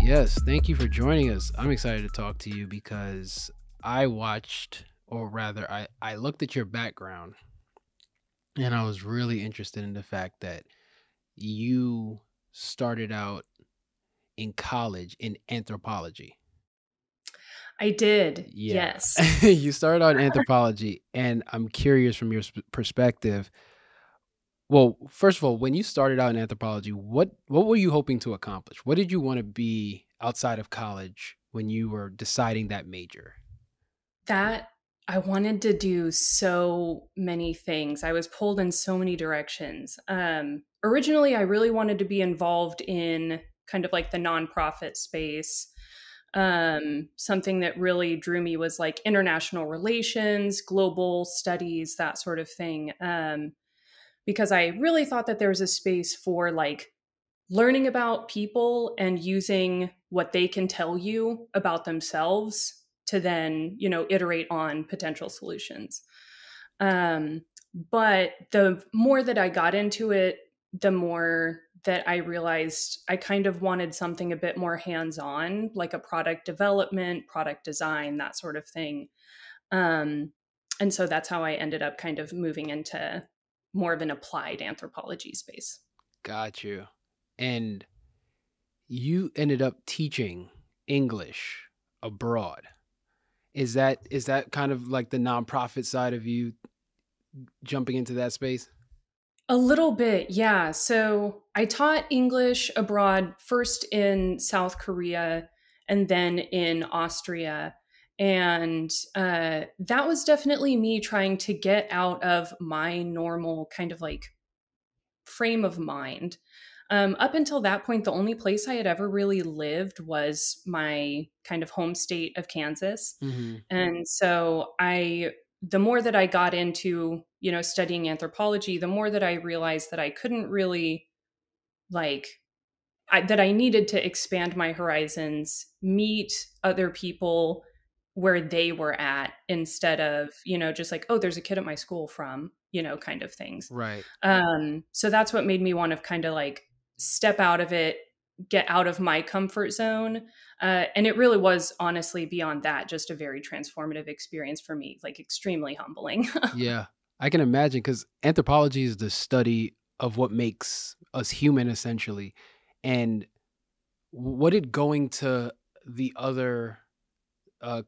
Yes, thank you for joining us. I'm excited to talk to you because I watched, or rather, I looked at your background and I was really interested in the fact that you started out in college in anthropology. I did. Yeah. Yes. You started out in anthropology, and I'm curious from your perspective. Well, first of all, when you started out in anthropology, what were you hoping to accomplish? What did you want to be outside of college when you were deciding that major? That I wanted to do so many things. I was pulled in so many directions. Originally, I really wanted to be involved in kind of like the nonprofit space. Something that really drew me was like international relations, global studies, that sort of thing. Because I really thought that there was a space for like learning about people and using what they can tell you about themselves to then, iterate on potential solutions. Um, but the more that I got into it, the more that I realized I kind of wanted something a bit more hands on, like a product development, product design, that sort of thing. Um, and so that's how I ended up kind of moving into more of an applied anthropology space. Got you. And you ended up teaching English abroad. Is that kind of like the nonprofit side of you jumping into that space? A little bit, yeah. So I taught English abroad first in South Korea and then in Austria. And that was definitely me trying to get out of my normal kind of like frame of mind. Up until that point, the only place I had ever really lived was my kind of home state of Kansas. Hmm. And so the more that I got into, studying anthropology, the more that I realized that I couldn't really like, that I needed to expand my horizons, meet other people where they were at instead of, just like, oh, there's a kid at my school from, kind of things. Right. So that's what made me want to kind of like step out of it, get out of my comfort zone. And it really was honestly beyond that, just a very transformative experience for me, like extremely humbling. Yeah. I can imagine because anthropology is the study of what makes us human, essentially. And what did going to the other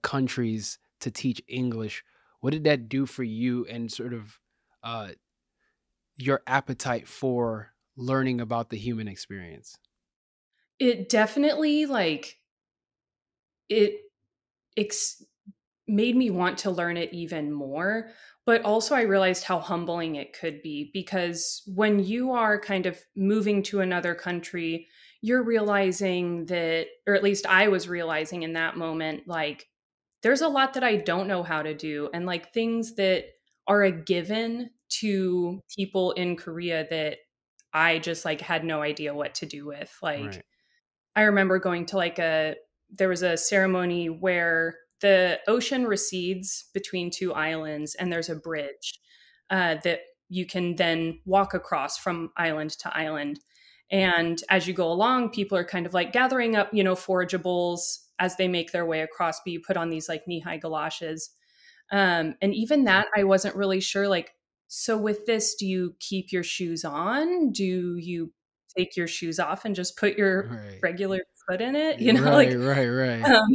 countries to teach English, what did that do for you and sort of uh, your appetite for learning about the human experience? It definitely like it ex- made me want to learn it even more. But also, I realized how humbling it could be because when you are kind of moving to another country, you're realizing that, or at least I was realizing in that moment, like, there's a lot that I don't know how to do, and like things that are a given to people in Korea that I just like had no idea what to do with. Like, Right. I remember going to like there was a ceremony where the ocean recedes between two islands and there's a bridge that you can then walk across from island to island. And as you go along, people are kind of like gathering up, forageables as they make their way across, but you put on these like knee high galoshes. And even that, I wasn't really sure. Like, so with this, do you keep your shoes on? Do you take your shoes off and just put your Right. regular foot in it? Right. Like, Right. Right. um,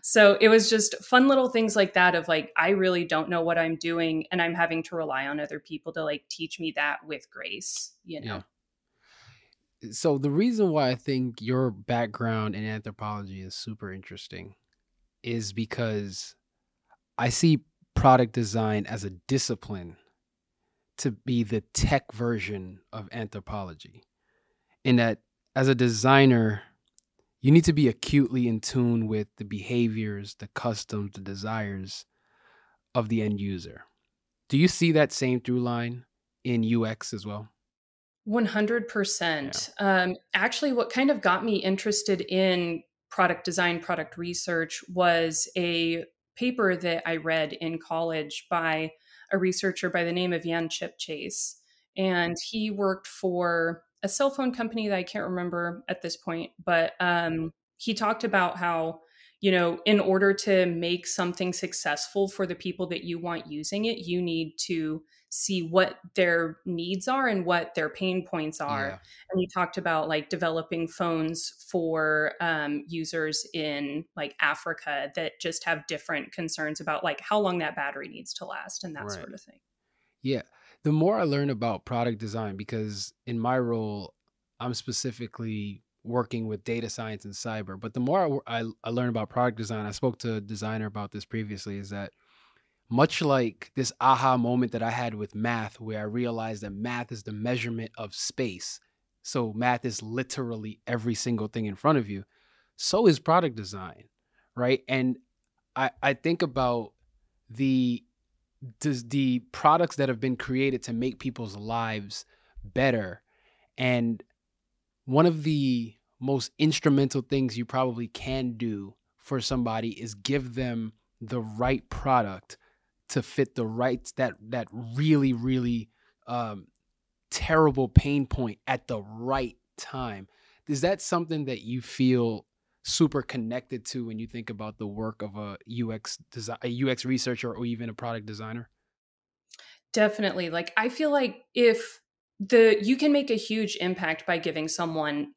so it was just fun little things like that of like, I really don't know what I'm doing. And I'm having to rely on other people to like teach me that with grace. Yeah. So the reason why I think your background in anthropology is super interesting is because I see product design as a discipline to be the tech version of anthropology. In that, as a designer, you need to be acutely in tune with the behaviors, the customs, the desires of the end user. Do you see that same through line in UX as well? Yeah. 100%. Actually, what kind of got me interested in product design, product research was a paper that I read in college by a researcher by the name of Yan Chip Chase. And he worked for a cell phone company that I can't remember at this point, but he talked about how, in order to make something successful for the people that you want using it, you need to see what their needs are and what their pain points are. Yeah. And he talked about like developing phones for users in like Africa that just have different concerns about like how long that battery needs to last and that Right. sort of thing. Yeah. The more I learn about product design, because in my role, I'm specifically working with data science and cyber, but the more I learn about product design, I spoke to a designer about this previously, is that much like this aha moment that I had with math, where I realized that math is the measurement of space. So math is literally every single thing in front of you. So is product design, right? And I think about the the products that have been created to make people's lives better. And one of the most instrumental things you probably can do for somebody is give them the right product to fit the right that really really um, terrible pain point at the right time. Is that something that you feel super connected to when you think about the work of a UX researcher or even a product designer? Definitely. Like I feel like if the you can make a huge impact by giving someone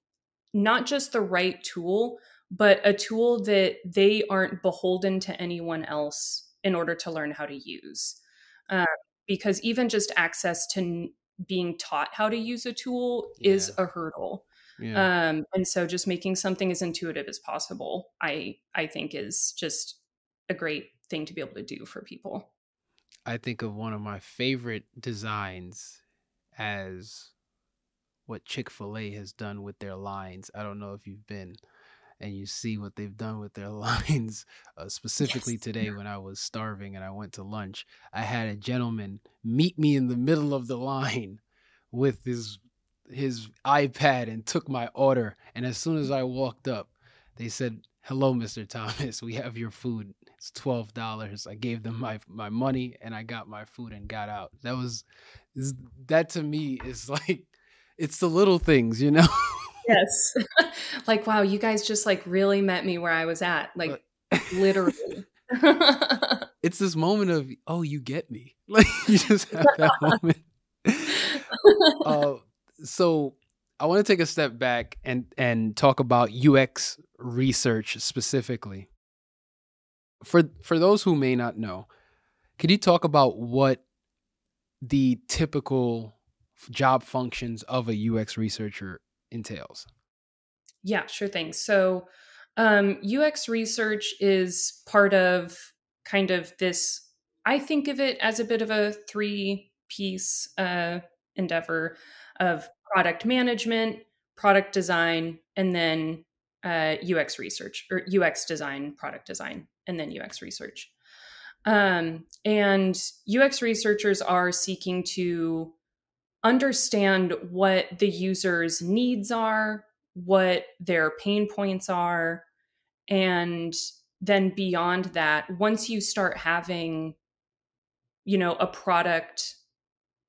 not just the right tool, but a tool that they aren't beholden to anyone else in order to learn how to use. Uh, because even just access to being taught how to use a tool is Yeah. a hurdle. Yeah. And so just making something as intuitive as possible, I think is just a great thing to be able to do for people. I think of one of my favorite designs as what Chick-fil-A has done with their lines. I don't know if you've been and you see what they've done with their lines. Specifically Yes. today, when I was starving and I went to lunch, I had a gentleman meet me in the middle of the line with his iPad and took my order. And as soon as I walked up, they said, "Hello, Mr. Thomas. We have your food. It's $12." I gave them my money and I got my food and got out. That to me is like it's the little things, you know. Yes. Like, wow, you guys just like really met me where I was at, like literally. It's this moment of, oh, you get me. Like you just have that moment. uh, so I want to take a step back and talk about UX research specifically. For those who may not know, could you talk about what the typical job functions of a UX researcher entails? Yeah, sure thing. So, UX research is part of kind of this, I think of it as a bit of a three-piece endeavor of product management, product design, and then UX research, or UX design, product design, and then UX research. And UX researchers are seeking to understand what the user's needs are, what their pain points are, and then beyond that, once you start having, a product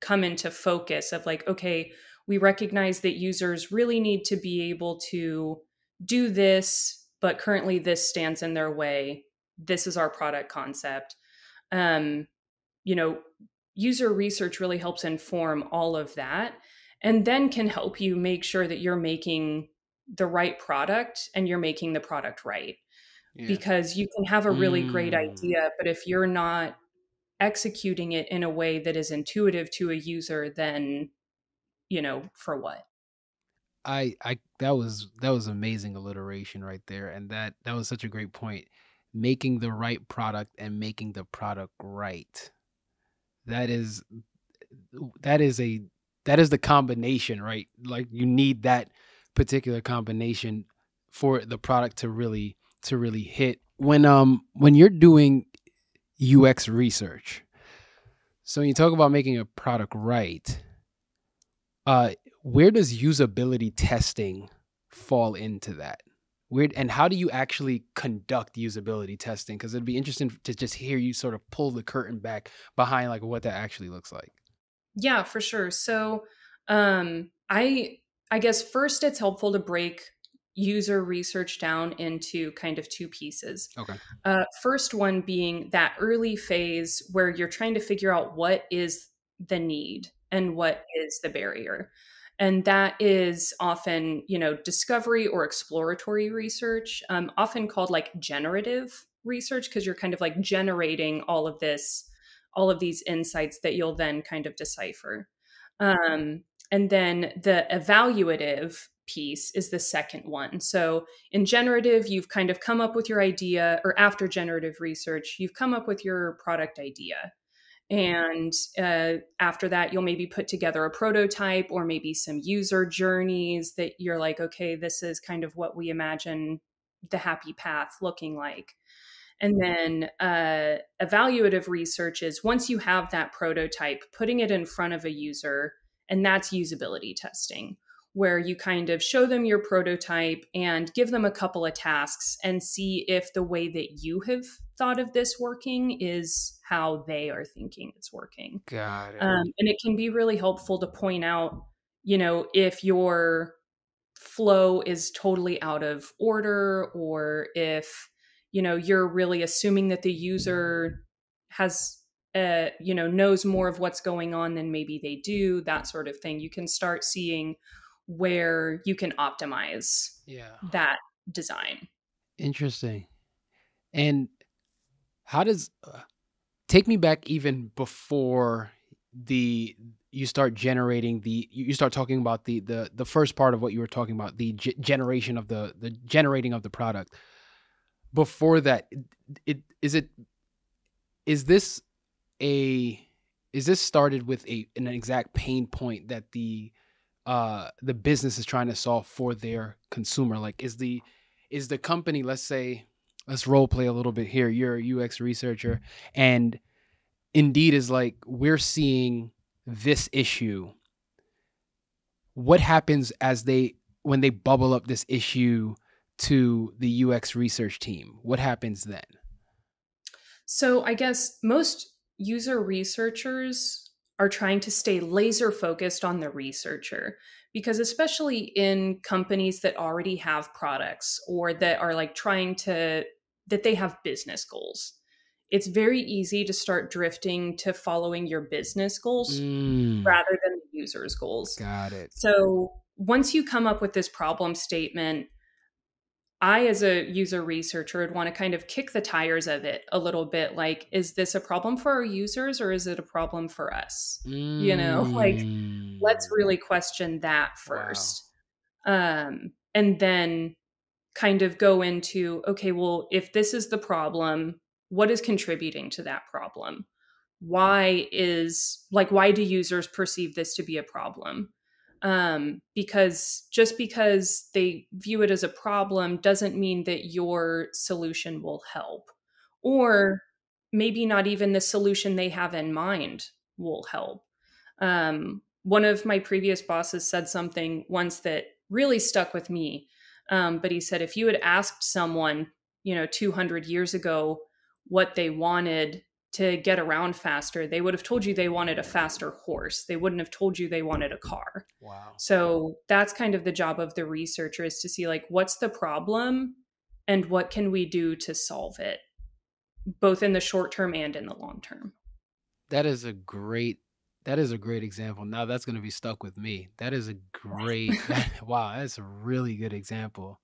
come into focus of like, okay, we recognize that users really need to be able to do this, but currently this stands in their way. This is our product concept. Um, you know, User research really helps inform all of that and then can help you make sure that you're making the right product and you're making the product right. Yeah. Because you can have a really great Mm. idea, but if you're not executing it in a way that is intuitive to a user, then, for what? I that was amazing alliteration right there, and that was such a great point. Making the right product and making the product right. That is that is a that is the combination, right? Like you need that particular combination for the product to really hit. When you're doing UX research, so when you talk about making a product right, uh, where does usability testing fall into that? Where and how do you actually conduct usability testing? Because it'd be interesting to just hear you sort of pull the curtain back behind like what that actually looks like. Yeah, for sure. So, I guess first it's helpful to break. user research down into kind of two pieces. Okay. First one being that early phase where you're trying to figure out what is the need and what is the barrier. And that is often, discovery or exploratory research, often called like generative research, because you're kind of like generating all of these insights that you'll then kind of decipher. And then the evaluative piece is the second one. So in generative, you've kind of come up with your idea, or after generative research, you've come up with your product idea. And after that, you'll maybe put together a prototype or maybe some user journeys that you're like, okay, this is kind of what we imagine the happy path looking like. And then evaluative research is once you have that prototype, putting it in front of a user, and that's usability testing, where you kind of show them your prototype and give them a couple of tasks and see if the way that you have thought of this working is how they are thinking it's working. Got it. And it can be really helpful to point out, if your flow is totally out of order, or if, you're really assuming that the user has knows more of what's going on than maybe they do, that sort of thing. You can start seeing where you can optimize that design. Interesting. And how does take me back even before you start generating you start talking about the first part of what you were talking about, the generation of the generating of the product. Before that, is this started with an exact pain point that the business is trying to solve for their consumer? Like, is the company, let's say, let's role play a little bit here. You're a UX researcher, and Indeed is like, we're seeing this issue. What happens when they bubble up this issue to the UX research team? What happens then? So I guess most user researchers are trying to stay laser focused on the researcher, because especially in companies that already have products or that are like that they have business goals, it's very easy to start drifting to following your business goals rather than the user's goals. Got it. So once you come up with this problem statement, I, as a user researcher, would want to kind of kick the tires of it a little bit. Like, is this a problem for our users, or is it a problem for us? Like, let's really question that first. Wow. And then kind of go into, okay, well, if this is the problem, what is contributing to that problem? Why do users perceive this to be a problem? Because just because they view it as a problem doesn't mean that your solution will help, or maybe not even the solution they have in mind will help. One of my previous bosses said something once that really stuck with me. But he said, if you had asked someone, 200 years ago what they wanted to get around faster, they would have told you they wanted a faster horse. They wouldn't have told you they wanted a car. Wow. So that's kind of the job of the researcher, is to see like, what's the problem and what can we do to solve it, both in the short term and in the long term. That is a great example. Now that's going to be stuck with me. That is a great, wow, that's a really good example.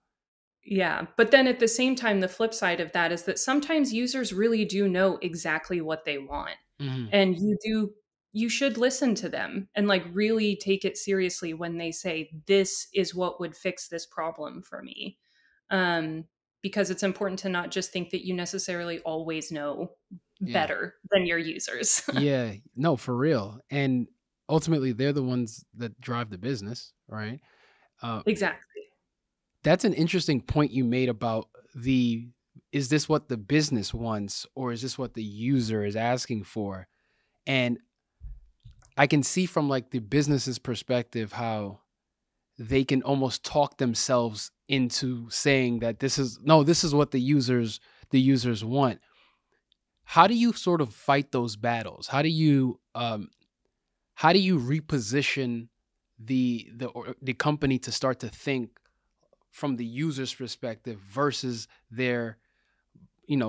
Yeah. But then at the same time, the flip side of that is that sometimes users really do know exactly what they want. Mm-hmm. And you should listen to them and like really take it seriously when they say, this is what would fix this problem for me. Because it's important to not just think that you necessarily always know better than your users. Yeah, no, for real. And ultimately, they're the ones that drive the business, right? Exactly. That's an interesting point you made about is this what the business wants, or is this what the user is asking for? And I can see from like the business's perspective how they can almost talk themselves into saying that this is what the users want. How do you sort of fight those battles? How do you reposition the company to start to think from the user's perspective versus their,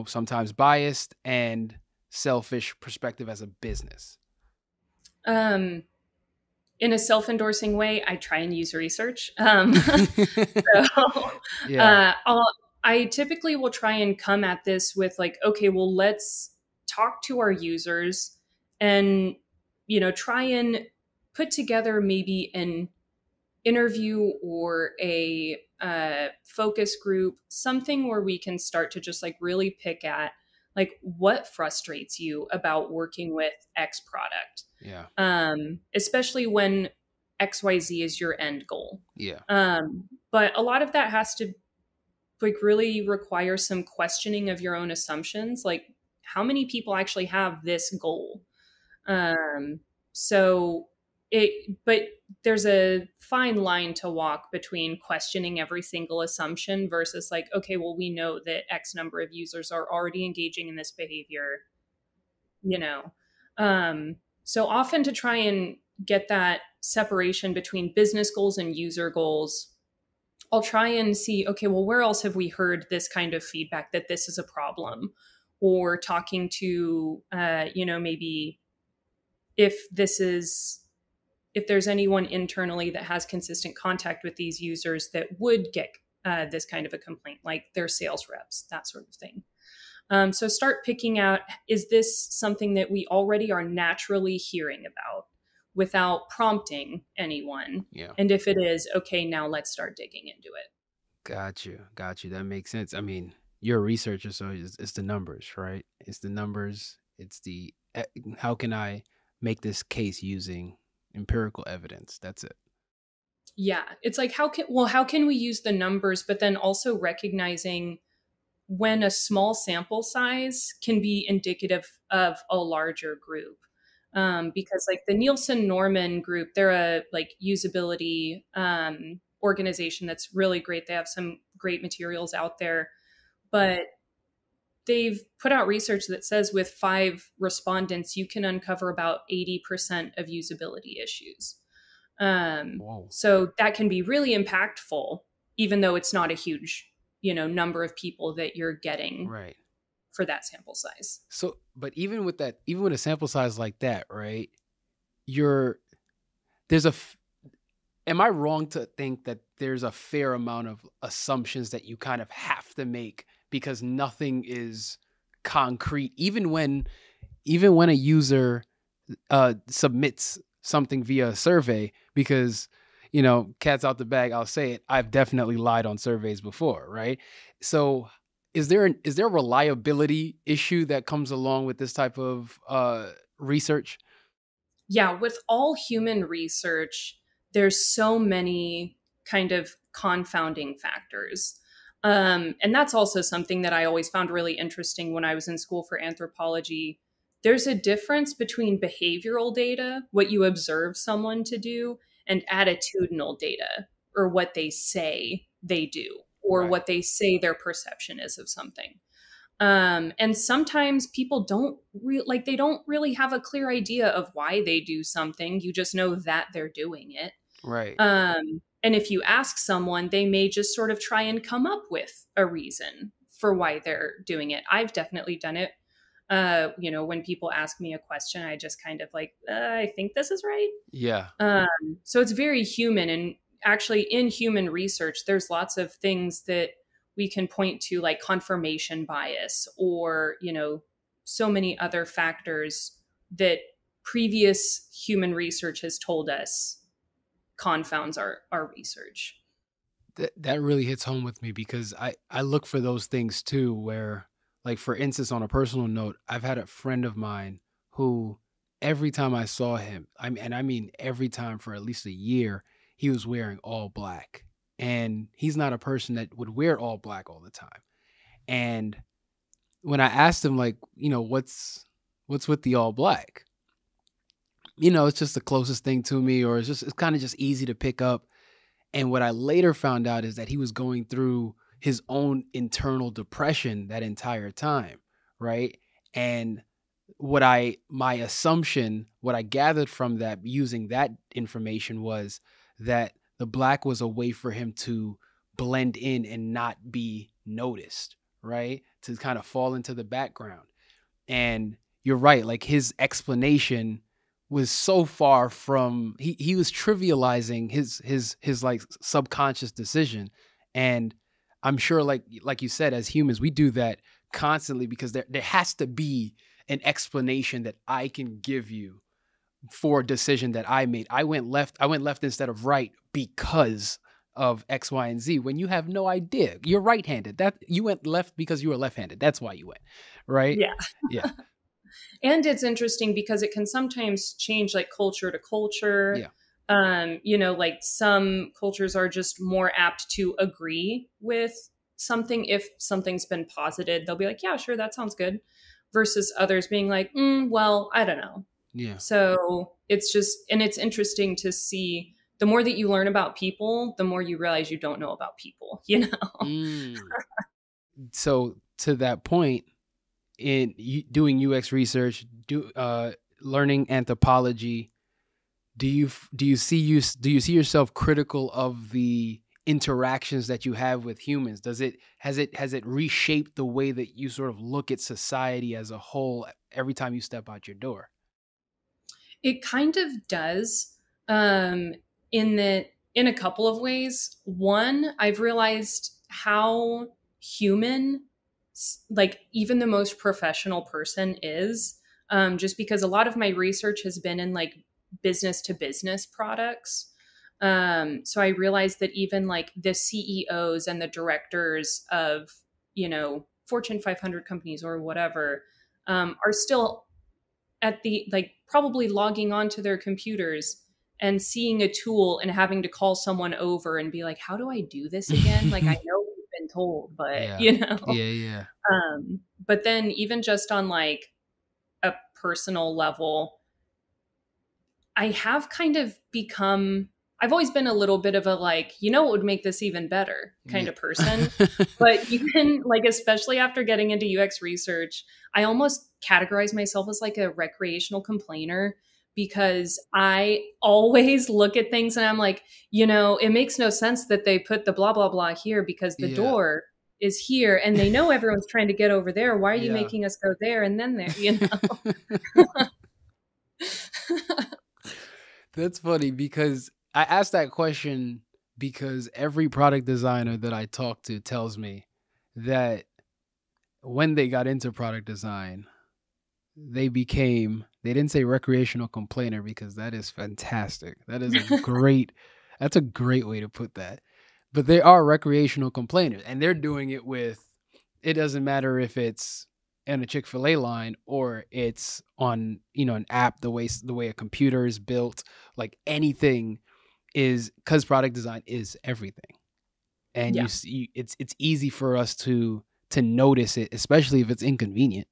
sometimes biased and selfish perspective as a business? In a self-endorsing way, I try and use research. Yeah. I typically will try and come at this with like, okay, well, let's talk to our users and, try and put together maybe an interview or a focus group, something where we can start to just like really pick at like what frustrates you about working with X product. Yeah. Especially when XYZ is your end goal. Yeah. But a lot of that has to like really require some questioning of your own assumptions. Like, how many people actually have this goal? But there's a fine line to walk between questioning every single assumption versus like, okay, well, we know that X number of users are already engaging in this behavior, So often to try and get that separation between business goals and user goals, I'll try and see, okay, well, where else have we heard this kind of feedback that this is a problem? Or talking to, maybe if there's anyone internally that has consistent contact with these users that would get this kind of a complaint, like their sales reps, that sort of thing. So start picking out, is this something that we already are naturally hearing about without prompting anyone? Yeah. And if it is, okay, now let's start digging into it. Got you. That makes sense. I mean, you're a researcher, so it's the numbers, right? It's the numbers. It's the, how can I make this case using empirical evidence? That's it. Yeah. It's like, how can we use the numbers, but then also recognizing when a small sample size can be indicative of a larger group. Because like the Nielsen-Norman group, they're a like usability organization that's really great. They have some great materials out there, but they've put out research that says with 5 respondents, you can uncover about 80% of usability issues. So that can be really impactful, even though it's not a huge number of people that you're getting right for that sample size. So, but even with a sample size like that, right? Am I wrong to think that there's a fair amount of assumptions that you kind of have to make because nothing is concrete, even when a user submits something via a survey? Because cat's out the bag, I'll say it, I've definitely lied on surveys before, right? So is there a reliability issue that comes along with this type of research? Yeah, with all human research, there's so many kind of confounding factors. And that's also something that I always found really interesting when I was in school for anthropology. There's a difference between behavioral data, what you observe someone to do, and attitudinal data, or what they say they do, or what they say their perception is of something. And sometimes people don't really have a clear idea of why they do something. You just know that they're doing it. Right. And if you ask someone, they may just sort of try and come up with a reason for why they're doing it. I've definitely done it. When people ask me a question, I just kind of like, I think this is right. Yeah. So it's very human. And actually in human research, there's lots of things that we can point to, like confirmation bias or, so many other factors that previous human research has told us confounds our research. That really hits home with me because I look for those things too, where, like, for instance, on a personal note, I've had a friend of mine who every time I saw him, I mean every time for at least a year, he was wearing all black. And he's not a person that would wear all black all the time. And when I asked him, like, what's with the all black? It's just the closest thing to me, or it's kind of just easy to pick up. And what I later found out is that he was going through his own internal depression that entire time, right? And what I gathered from that, using that information, was that the black was a way for him to blend in and not be noticed, right? To kind of fall into the background. And you're right, like his explanation was so far from, he was trivializing his like subconscious decision. And I'm sure like you said, as humans, we do that constantly because there has to be an explanation that I can give you for a decision that I made. I went left instead of right because of X, Y, and Z, when you have no idea. You're right-handed. That you went left because you were left-handed. That's why you went, right? Yeah. Yeah. And it's interesting because it can sometimes change like culture to culture. Yeah. Like some cultures are just more apt to agree with something if something's been posited. They'll be like, yeah, sure, that sounds good. Versus others being like, well, I don't know. Yeah. So it's interesting to see the more that you learn about people, the more you realize you don't know about people, So to that point, in doing UX research, learning anthropology, do you see yourself critical of the interactions that you have with humans? Has it reshaped the way that you sort of look at society as a whole every time you step out your door? It kind of does, in a couple of ways. One, I've realized how human, like even the most professional person is, just because a lot of my research has been in like business to business products. So I realized that even like the CEOs and the directors of, Fortune 500 companies or whatever, are still at the like probably logging onto their computers and seeing a tool and having to call someone over and be like, how do I do this again? Like, I know we've been told, but Yeah. But then even just on like a personal level, I have kind of become, I've always been a little bit of a like, what would make this even better kind of person. But even like, especially after getting into UX research, I almost categorize myself as like a recreational complainer because I always look at things and I'm like, it makes no sense that they put the blah, blah, blah here because the door is here and they know everyone's trying to get over there. Why are you making us go there and then there, That's funny because I asked that question because every product designer that I talk to tells me that when they got into product design, they didn't say recreational complainer because that is fantastic. That is that's a great way to put that. But they are recreational complainers and they're doing it it doesn't matter if it's in a Chick-fil-A line or it's on, an app, the way a computer is built, like anything is, because product design is everything. And you see, it's easy for us to notice it, especially if it's inconvenient,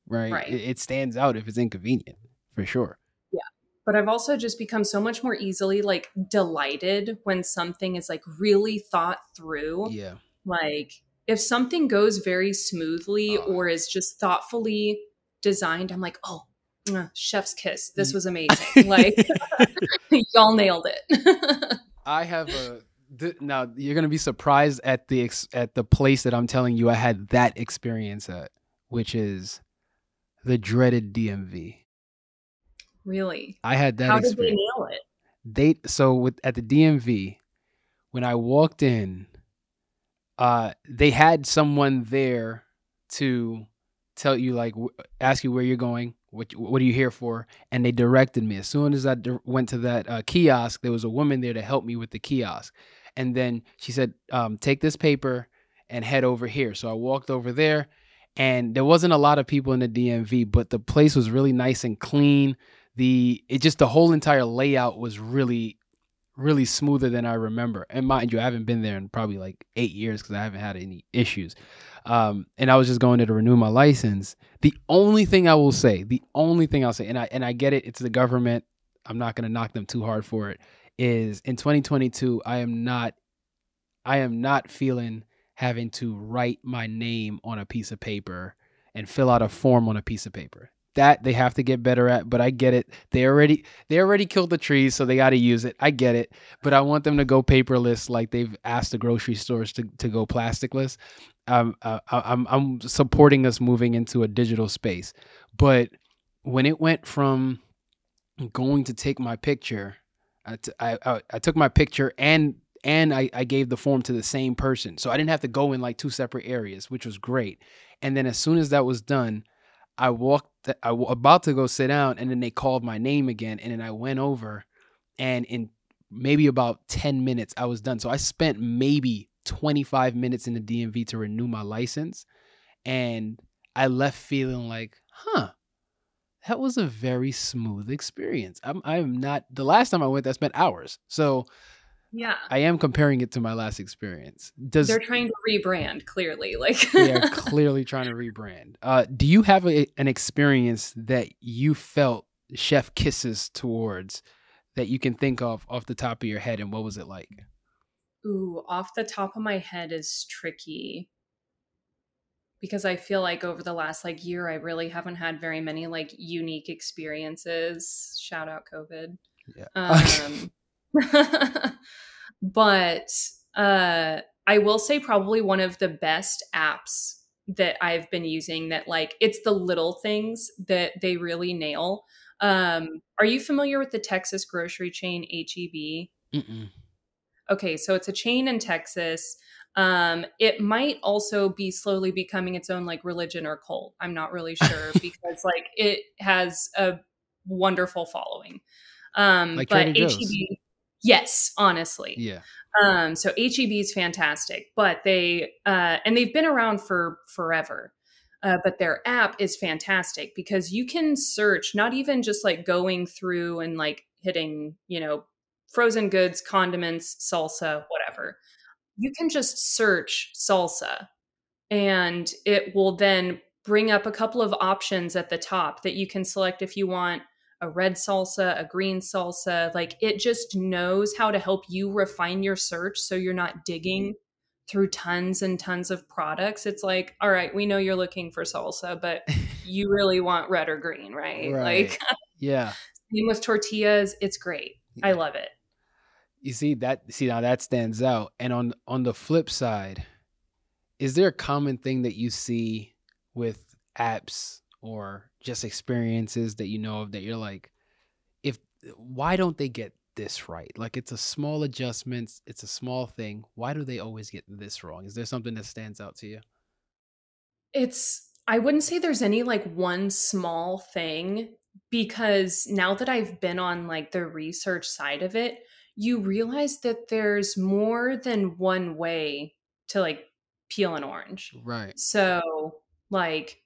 right? It stands out if it's inconvenient, for sure. Yeah. But I've also just become so much more easily like delighted when something is like really thought through. Yeah. Like if something goes very smoothly or is just thoughtfully designed, I'm like, oh, chef's kiss. This was amazing. Like y'all nailed it. I have now you're going to be surprised at the place that I'm telling you I had that experience at, which is the dreaded DMV. Really? I had that How experience. Did they nail it? At the DMV, when I walked in, they had someone there to tell you, like, ask you where you're going, what are you here for, and they directed me. As soon as I went to that kiosk, there was a woman there to help me with the kiosk, and then she said, "Take this paper and head over here." So I walked over there, and there wasn't a lot of people in the DMV, but the place was really nice and clean. The whole entire layout was really, really smoother than I remember. And mind you, I haven't been there in probably like 8 years because I haven't had any issues. And I was just going there to renew my license. The only thing I'll say, and I get it, it's the government, I'm not going to knock them too hard for it, is in 2022, I am not feeling having to write my name on a piece of paper and fill out a form on a piece of paper. that they have to get better at, but I get it. They already killed the trees, so they got to use it. I get it, but I want them to go paperless, like they've asked the grocery stores to go plasticless. I'm supporting us moving into a digital space, but when it went from going to take my picture, I took my picture and I gave the form to the same person, so I didn't have to go in like two separate areas, which was great. And then as soon as that was done, I was about to go sit down, and then they called my name again, and then I went over, and in maybe about 10 minutes I was done. So I spent maybe 25 minutes in the DMV to renew my license, and I left feeling like, huh, that was a very smooth experience. I'm not, the last time I went, I spent hours. So Yeah. I am comparing it to my last experience. They're trying to rebrand, clearly. Like They are clearly trying to rebrand. Do you have an experience that you felt chef kisses towards that you can think of off the top of your head, and what was it like? ooh, off the top of my head is tricky because I feel like over the last like year I really haven't had very many like unique experiences. Shout out COVID. Yeah. Um but I will say probably one of the best apps that I've been using that like it's the little things that they really nail. Are you familiar with the Texas grocery chain HEB? Mm-mm. Okay, so it's a chain in Texas. It might also be slowly becoming its own like religion or cult. I'm not really sure because like it has a wonderful following. Like But Trader Joe's. HEB, yes, honestly. Yeah. So HEB is fantastic, but they and they've been around for forever. But their app is fantastic because you can search, not even just like going through and like hitting, frozen goods, condiments, salsa, whatever. You can just search salsa and it will then bring up a couple of options at the top that you can select if you want a red salsa, a green salsa. Like it just knows how to help you refine your search so you're not digging through tons and tons of products. It's like, all right, we know you're looking for salsa, but you really want red or green, right? Like Right. Yeah. same with tortillas, it's great. I Yeah. love it. You see that? See, now that stands out. And on the flip side, is there a common thing that you see with apps or just experiences that you know of that you're like, if why don't they get this right? Like it's a small adjustments, it's a small thing. Why do they always get this wrong? Is there something that stands out to you? I wouldn't say there's any like one small thing because now that I've been on like the research side of it, you realize that there's more than one way to like peel an orange. Right. So, like,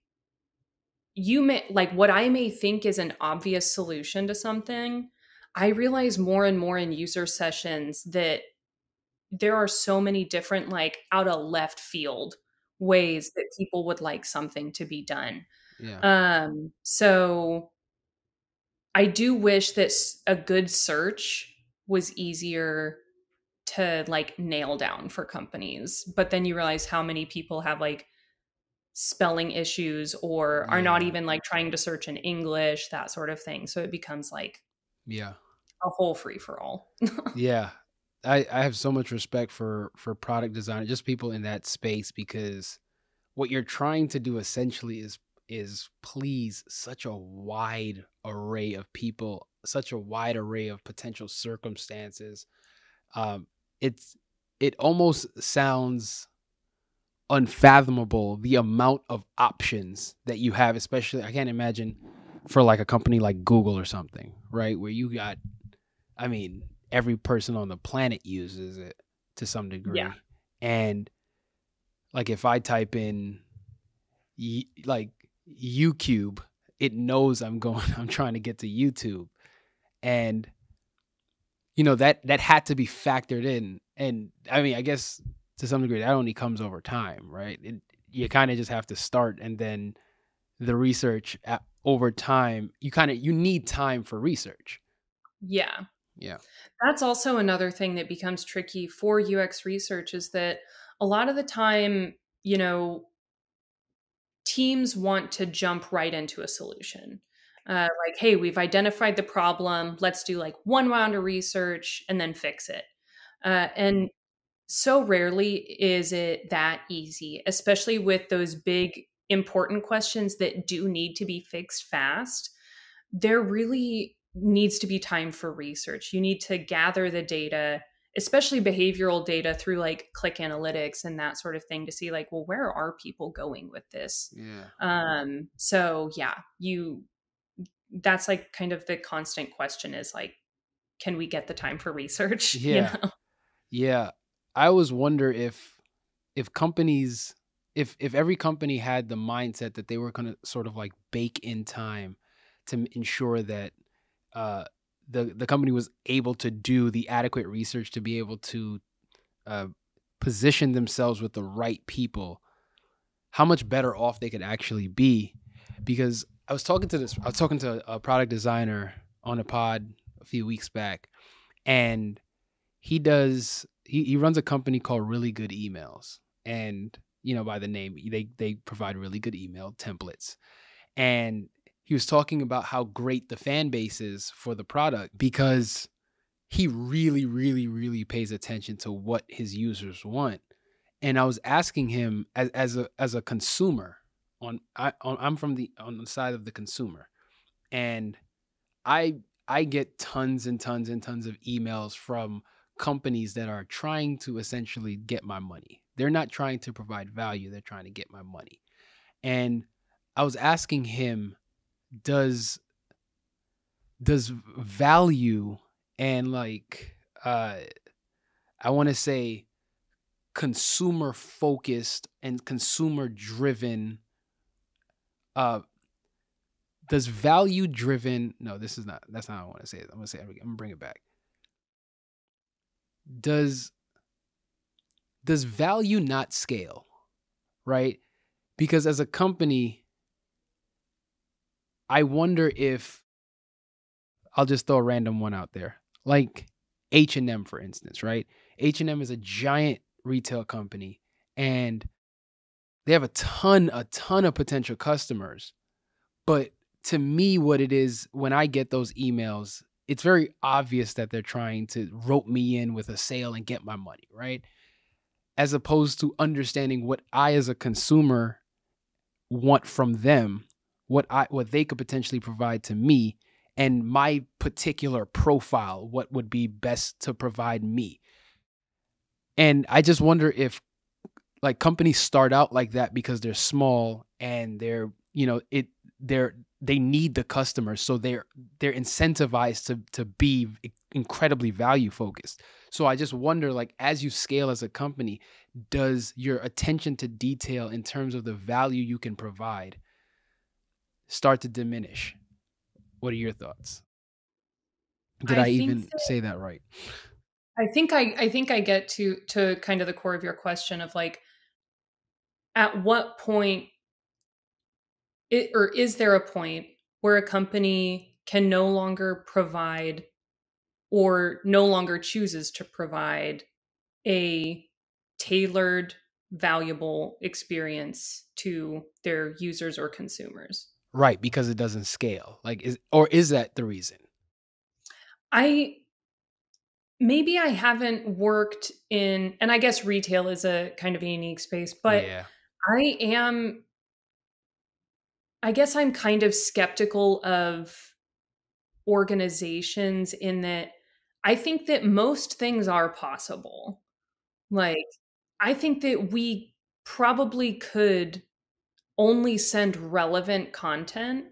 you may like what I may think is an obvious solution to something. I realize more and more in user sessions that there are so many different like out of left field ways that people would like something to be done. Yeah. So I do wish that a good search was easier to like nail down for companies, but then you realize how many people have like spelling issues or are not Yeah. even like trying to search in English, that sort of thing. So it becomes like Yeah. a whole free for all. Yeah. I have so much respect for product design, just people in that space, because what you're trying to do essentially is please such a wide array of people, such a wide array of potential circumstances. Um, it's it almost sounds unfathomable the amount of options that you have, especially I can't imagine for like a company like Google or something, right? Where you got, I mean, every person on the planet uses it to some Yeah. degree. And like if I type in like YouTube, it knows I'm going I'm trying to get to YouTube. And that had to be factored in. And I mean, I guess to some degree that only comes over time, right? You kind of just have to start, and then the research over time, you need time for research. Yeah. Yeah. That's also another thing that becomes tricky for UX research is that a lot of the time, you know, teams want to jump right into a solution. Like, hey, we've identified the problem. Let's do like one round of research and then fix it. And so rarely is it that easy, especially with those big, important questions that do need to be fixed fast. There really needs to be time for research. You need to gather the data, especially behavioral data through like click analytics and that sort of thing to see like, well, where are people going with this? Yeah. So yeah, that's like kind of the constant question is like, can we get the time for research? You Yeah. know? Yeah. I always wonder if companies if every company had the mindset that they were going to sort of like bake in time to ensure that uh the company was able to do the adequate research to be able to uh position themselves with the right people, how much better off they could actually be. Because I was talking to a product designer on a pod a few weeks back, and he runs a company called Really Good Emails. And by the name, they provide really good email templates. And he was talking about how great the fan base is for the product, because he really, really, really pays attention to what his users want. And I was asking him, as a consumer, I'm on the side of the consumer, and I I get tons and tons and tons of emails from companies that are trying to essentially get my money. They're not trying to provide value, they're trying to get my money. And I was asking him, does value and like I want to say consumer focused and consumer driven uh does value driven no this is not that's not how I want to say it. I'm gonna bring it back. Does value not scale, right? Because as a company, I wonder if I'll just throw a random one out there, like H&M, for instance, right? H&M is a giant retail company, and they have a ton of potential customers. But to me, what it is, when I get those emails, it's very obvious that they're trying to rope me in with a sale and get my money, right? As opposed to understanding what I, as a consumer, want from them, what they could potentially provide to me, and my particular profile, what would be best to provide me. And I just wonder if like companies start out like that because they're small and they need the customers, so they're incentivized to be incredibly value focused. So I just wonder, like, as you scale as a company, does your attention to detail in terms of the value you can provide start to diminish? What are your thoughts? Did I I think even say that right? I think I get to kind of the core of your question of like, at what point or is there a point where a company can no longer provide or no longer chooses to provide a tailored, valuable experience to their users or consumers? Right, because it doesn't scale. Like, is that the reason? I maybe I haven't worked in, and I guess retail is a kind of a unique space, but Yeah. I am, I guess I'm kind of skeptical of organizations in that I think that most things are possible. Like, I think that we probably could only send relevant content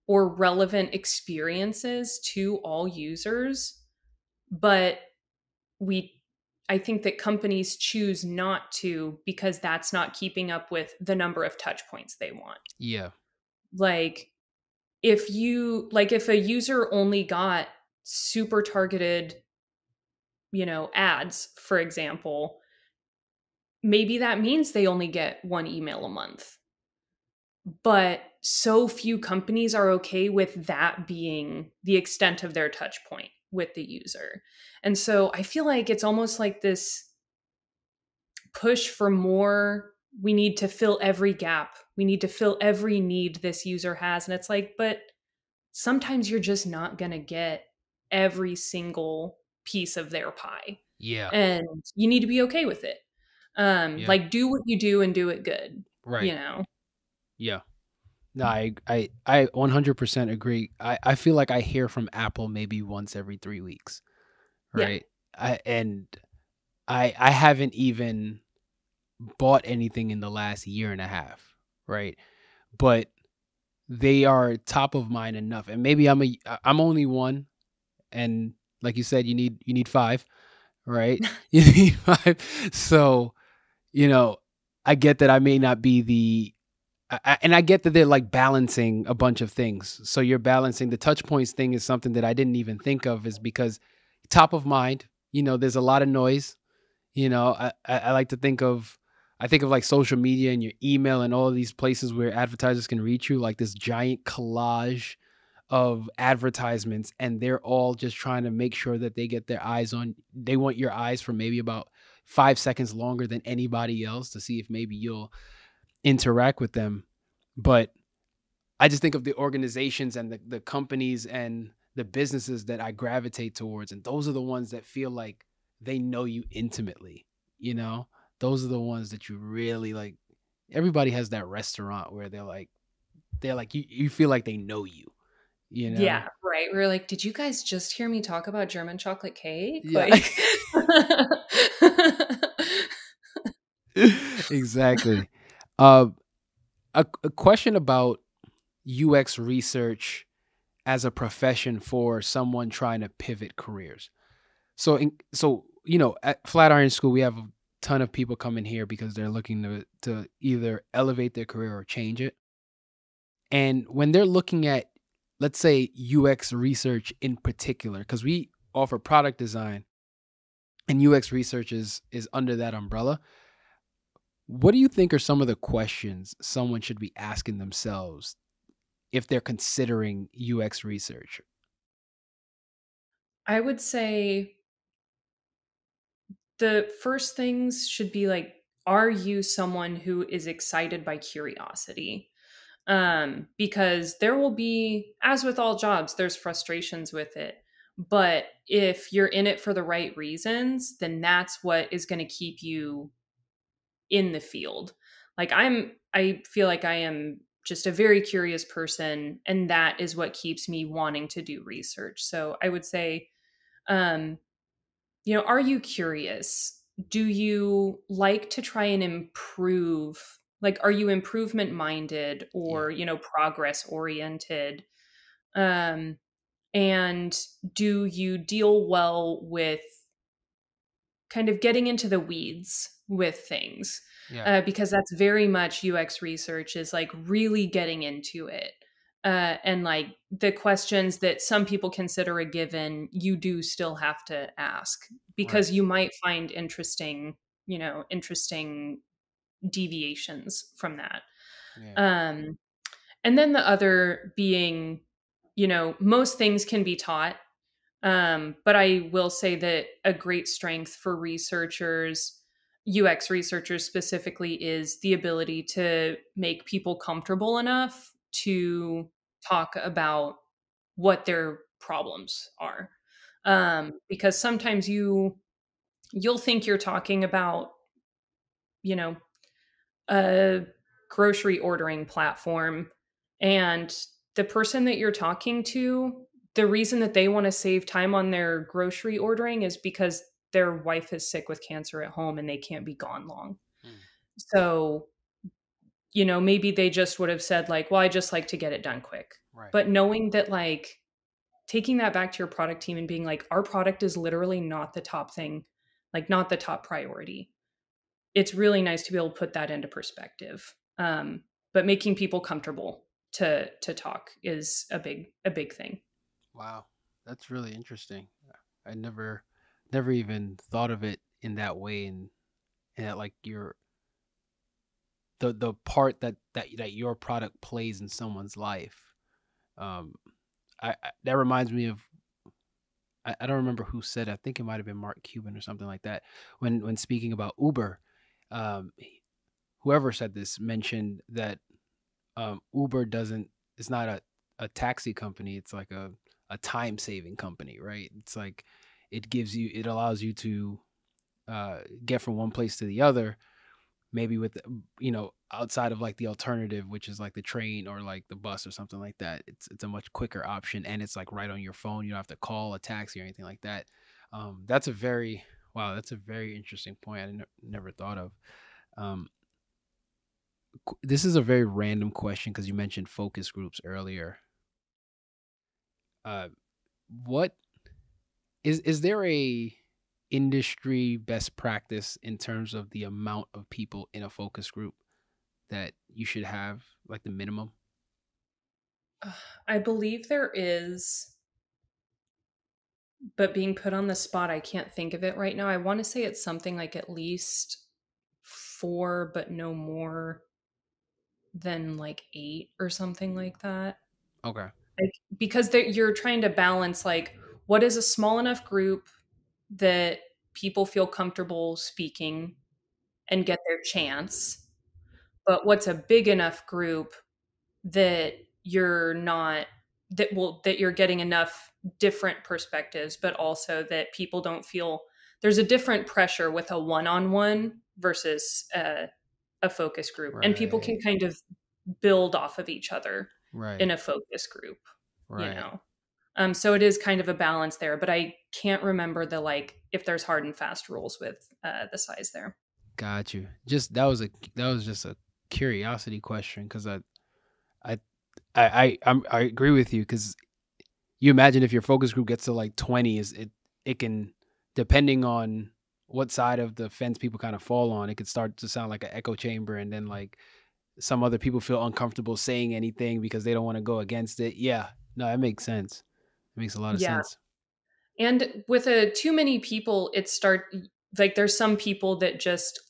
or relevant experiences to all users, but we I think that companies choose not to because that's not keeping up with the number of touch points they want. Yeah. Like, if a user only got super targeted, ads, for example, maybe that means they only get one email a month. But so few companies are okay with that being the extent of their touch point with the user. And so I feel like it's almost like this push for more. We need to fill every gap we need to fill every need this user has. And it's like, but sometimes you're just not going to get every single piece of their pie. Yeah. And you need to be okay with it. Yeah. Like, do what you do and do it good, Right. you know? Yeah. No, I 100% agree. I feel like I hear from Apple maybe once every 3 weeks, Yeah. right? I haven't even bought anything in the last year and a half, right? But they are top of mind enough, and maybe I'm only one, and like you said, you need five, right? You need five, so I get that I may not be and I get that they're like balancing a bunch of things. So you're balancing the touch points thing is something that I didn't even think of, is because top of mind, there's a lot of noise. I like to I think of like social media and your email and all of these places where advertisers can reach you, like this giant collage of advertisements, and they're all just trying to make sure that they get their eyes on, they want your eyes for maybe about 5 seconds longer than anybody else to see if maybe you'll interact with them. But I just think of the organizations and the companies and the businesses that I gravitate towards. And those are the ones that feel like they know you intimately, those are the ones that you really like. Everybody has that restaurant where you feel like they know you, Yeah, right. We were like, did you guys just hear me talk about German chocolate cake? Yeah. Like, Exactly. A question about UX research as a profession for someone trying to pivot careers. So at Flatiron School, we have a ton of people coming here because they're looking to either elevate their career or change it. And when they're looking at, let's say, UX research in particular, because we offer product design and UX research is under that umbrella, what do you think are some of the questions someone should be asking themselves if they're considering UX research? I would say the first things should be like, are you someone who is excited by curiosity? Because there will be, as with all jobs, there's frustrations with it. But if you're in it for the right reasons, then that's what is going to keep you in the field. Like I feel like I am just a very curious person, and that is what keeps me wanting to do research. So I would say, um, are you curious? Do you like to try and improve? Like, are you improvement minded Yeah. or, progress oriented? Um, and do you deal well with kind of getting into the weeds with things? Yeah. Because that's very much UX research, is like really getting into it. And like the questions that some people consider a given, you do still have to ask, Right. because you might find interesting deviations from that. Yeah. Um, and then the other being, most things can be taught. But I will say that a great strength for researchers, UX researchers specifically, is the ability to make people comfortable enough to talk about what their problems are. Because sometimes you'll think you're talking about, you know, a grocery ordering platform, and the person that you're talking to, the reason that they want to save time on their grocery ordering is because their wife is sick with cancer at home and they can't be gone long. Mm. So, maybe they just would have said like, well, I just like to get it done quick. Right. But knowing that, like, taking that back to your product team and being like, our product is literally not the top thing, like not the top priority. It's really nice to be able to put that into perspective. But making people comfortable to talk is a big thing. Wow. That's really interesting. I never even thought of it in that way, and that like the part that your product plays in someone's life. Um that reminds me of, I don't remember who said it. I think it might have been Mark Cuban or something like that, when speaking about Uber. Um whoever said this mentioned that Uber doesn't, it's not a taxi company, it's like a time saving company, right? It's like it allows you to get from one place to the other, maybe with, outside of like the alternative, which is like the train or like the bus or something like that. It's a much quicker option, and it's like right on your phone. You don't have to call a taxi or anything like that. That's a very Wow, that's a very interesting point. Never thought of. Um, this is a very random question because you mentioned focus groups earlier. Uh, what is there a industry best practice in terms of the amount of people in a focus group that you should have, like the minimum? I believe there is, but being put on the spot, I can't think of it right now. I want to say it's something like at least four, but no more than like eight or something like that. Okay. Like, because you're trying to balance like what is a small enough group that people feel comfortable speaking and get their chance, but what's a big enough group that you're not that you're getting enough different perspectives, but also that people don't feel there's a different pressure with a one-on-one versus a focus group, and people can Right. kind of build off of each other in Right. a focus group, you Right. know. So it is kind of a balance there, but I can't remember the like if there's hard and fast rules with the size there. Got you. Just that was just a curiosity question because I I agree with you because you imagine if your focus group gets to like 20, is it can, depending on what side of the fence people kind of fall on, it could start to sound like an echo chamber, and then like some other people feel uncomfortable saying anything because they don't want to go against it. Yeah, no, that makes sense. It makes a lot of Yeah. sense. And with a too many people, it start like there's some people that just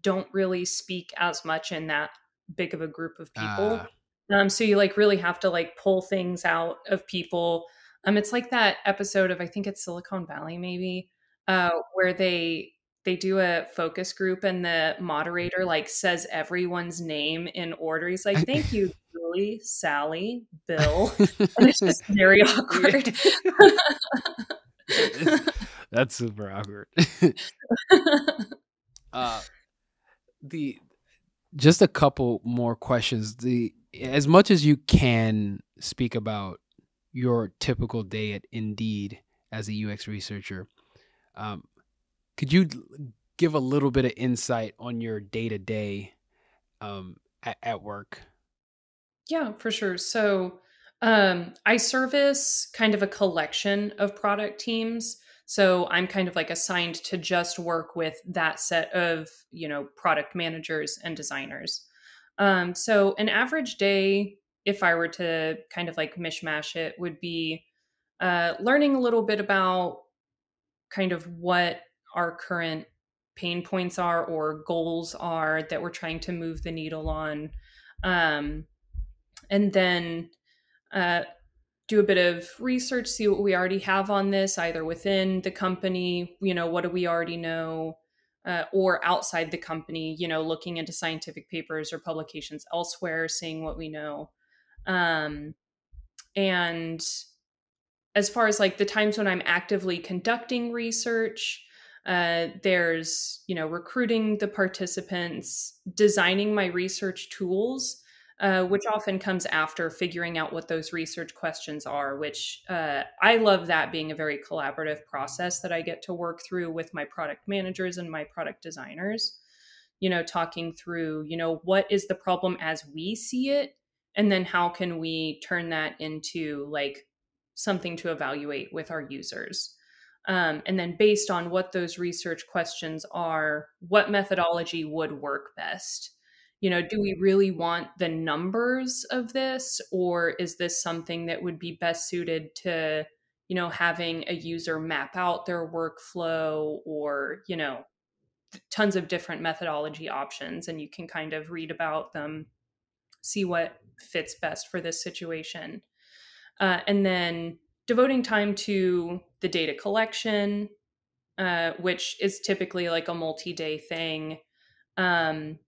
don't really speak as much in that big of a group of people. Ah, So you like really have to like pull things out of people. It's like that episode of I think it's Silicon Valley maybe, where they do a focus group and the moderator like says everyone's name in order. He's like, "Thank you, Julie, Sally, Bill," and it's just very awkward. that's super awkward. uh, the Just a couple more questions. The As much as you can speak about your typical day at Indeed as a UX researcher, um, could you give a little bit of insight on your day to day at work? Yeah, for sure. So I service kind of a collection of product teams. So I'm kind of like assigned to just work with that set of, product managers and designers. So an average day, if I were to kind of like mishmash it, would be learning a little bit about kind of what our current pain points are or goals are that we're trying to move the needle on. Um, and then uh, do a bit of research, see what we already have on this, either within the company, what do we already know, or outside the company, looking into scientific papers or publications elsewhere, seeing what we know. Um, and as far as like the times when I'm actively conducting research, there's, recruiting the participants, designing my research tools, which often comes after figuring out what those research questions are, which I love that being a very collaborative process that I get to work through with my product managers and my product designers, talking through, what is the problem as we see it? And then how can we turn that into like something to evaluate with our users. And then based on what those research questions are, what methodology would work best? Do we really want the numbers of this, or is this something that would be best suited to, having a user map out their workflow, or, tons of different methodology options, and you can kind of read about them, see what fits best for this situation. And then devoting time to the data collection, which is typically like a multi-day thing. Um,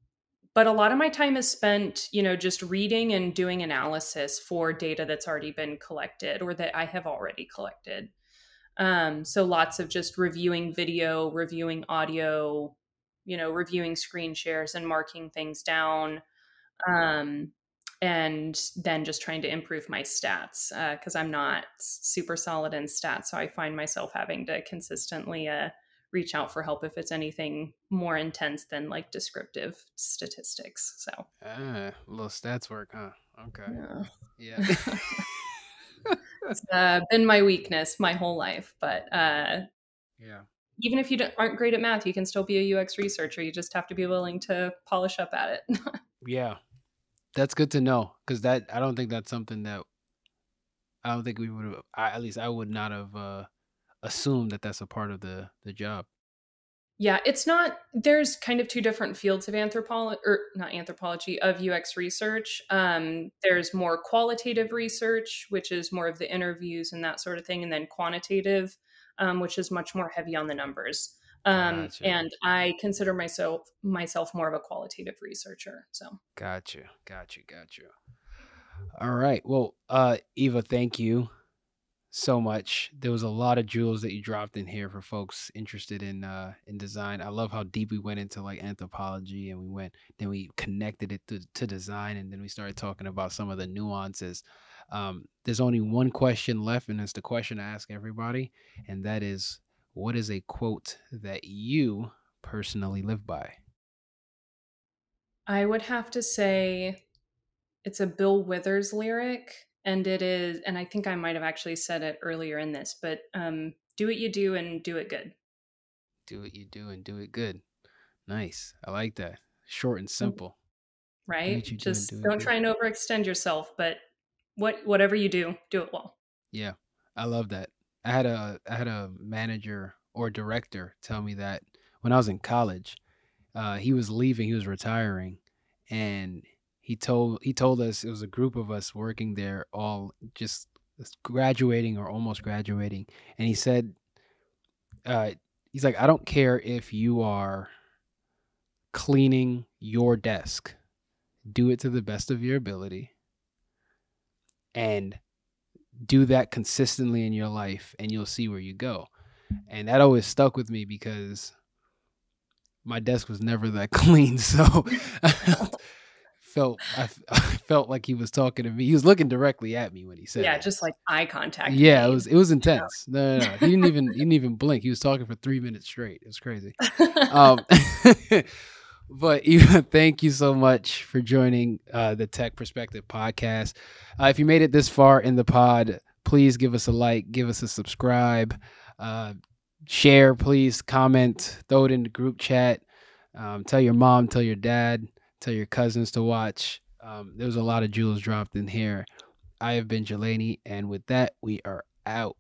But a lot of my time is spent, just reading and doing analysis for data that's already been collected or that I have already collected. So lots of just reviewing video, reviewing audio, reviewing screen shares and marking things down. Um, and then just trying to improve my stats because I'm not super solid in stats. So I find myself having to consistently reach out for help if it's anything more intense than like descriptive statistics. So, a little stats work, huh? Okay. yeah. Yeah. It's been my weakness my whole life. But Yeah. even if you aren't great at math, you can still be a UX researcher. You just have to be willing to polish up at it. Yeah. That's good to know because I don't think that's something that I don't think we would have. At least I would not have assumed that that's a part of the job. Yeah, it's not. There's kind of two different fields of anthropology, or not anthropology, of UX research. There's more qualitative research, which is more of the interviews and that sort of thing, and then quantitative, which is much more heavy on the numbers. Gotcha. And I consider myself more of a qualitative researcher. So, Gotcha. All right. Well, Eva, thank you so much. There was a lot of jewels that you dropped in here for folks interested in design. I love how deep we went into like anthropology, and then we connected it to design, and then we started talking about some of the nuances. There's only one question left, and it's the question I ask everybody, and that is, what is a quote that you personally live by? I would have to say it's a Bill Withers lyric, and it is, and I think I might have actually said it earlier in this, but do what you do and do it good. Do what you do and do it good. Nice. I like that. Short and simple. Do what Right? you do and Just do it don't good. try and overextend yourself, but whatever you do it well. Yeah, I love that. I had a manager or director tell me that when I was in college. He was leaving. He was retiring, and he told us it was a group of us working there, all just graduating or almost graduating, and he said, he's like, I don't care if you are cleaning your desk, do it to the best of your ability, and do that consistently in your life, and you'll see where you go. And that always stuck with me because my desk was never that clean. So I felt like he was talking to me. He was looking directly at me when he said Yeah, it. just like eye contact. Yeah, it was intense. No. He didn't even blink. He was talking for 3 minutes straight. It was crazy. But Eva, thank you so much for joining the Tech Perspective podcast. If you made it this far in the pod, please give us a like, give us a subscribe, share, please comment, throw it in the group chat. Tell your mom, tell your dad, tell your cousins to watch. There was a lot of jewels dropped in here. I have been Jelani, and with that, we are out.